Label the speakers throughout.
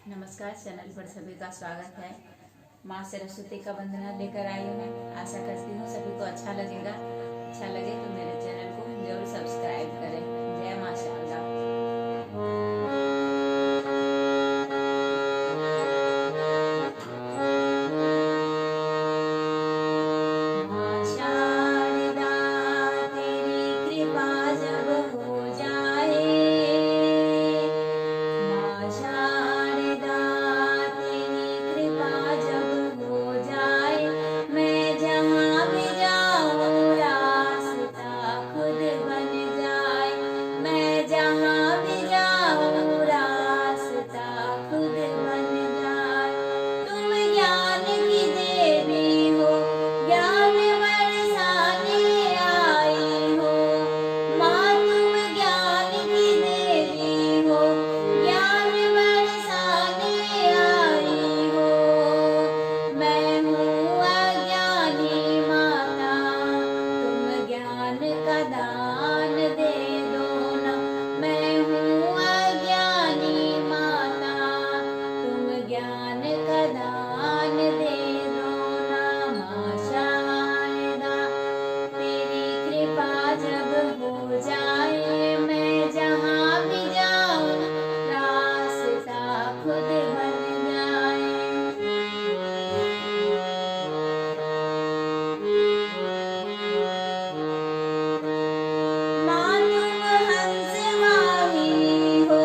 Speaker 1: नमस्कार, चैनल पर सभी का स्वागत है। माँ सरस्वती का वंदना लेकर आई हूँ मैं। आशा करती हूँ सभी को अच्छा लगेगा। अच्छा लगे तो मेरे चैनल को जरूर सब्सक्राइब करें। जय माँ शारदा। माँ शारदा तेरी कृपा जब हो जाए, माँ शारदा तेरी कृपा जब हो जाए, मैं जहाँ भी जाऊँ रास्ता खुद बन जाए। मैं जहाँ भी जाऊँ रास्ता खुद बन जाए। तुम ज्ञान की देवी हो, ज्ञान बरसाने आई हो। माँ तुम ज्ञान की देवी हो, ज्ञान बरसाने आई हो। मैं हूँ अज्ञानी माता, तुम ज्ञान का दान दे दो ना। मैं हूँ अज्ञानी माता, तुम ज्ञान का दान दे दो ना। माँ शारदा तेरी कृपा जब हो जाए, मैं जहाँ भी जाऊँ रास्ता खुद बन जाए। माँ तुम हंस वाहिनी हो,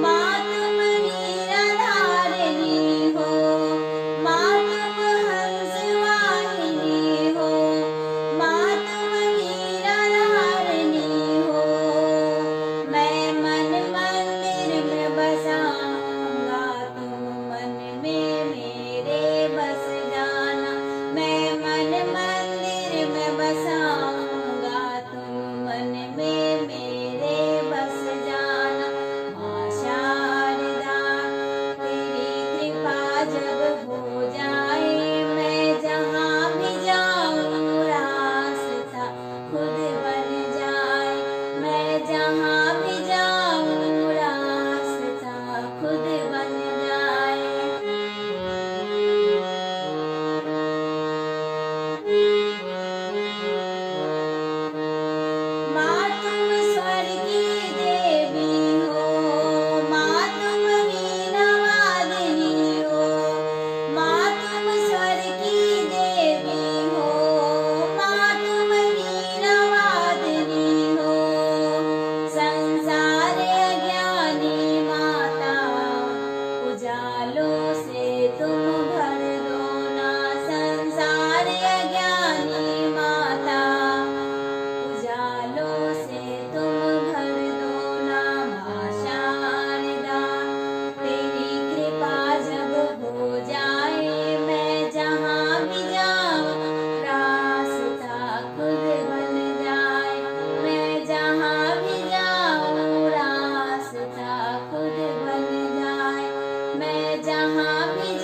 Speaker 1: माँ तुम नीराधारिणी हो। माँ तुम हंस वाहिनी हो, माँ तुम नीराधारिणी हो। मैं मन मंदिर में बसाऊंगा, तुम मन में मेरे बस जाना। मैं मन मंदिर में बसाऊंगा, तुम मन में मेरे बस जाना। माँ शारदा तेरी कृपा जब हो जाए, मैं जहाँ भी जाऊँ रास्ता खुद बन जाए। मैं जहाँ भी जाऊँ रास्ता खुद बन जाए। माँ तुम स्वर की देवी हो, माँ तुम वीणा वादिनी हो। माँ तुम स्वर की देवी हो, माँ तुम वीणा वादिनी हो। संसार अज्ञानी माता, उजालों से तुम भर दो ना। संसार अज्ञानी माता, उजालों से तुम भर दो ना। माँ शारदा तेरी कृपा जब हो जाए, मैं जहाँ भी जाऊँ रास्ता खुद बन जाए। मैं जहाँ भी जाऊँ रास्ता खुद बन जाए। मैं जहाँ भी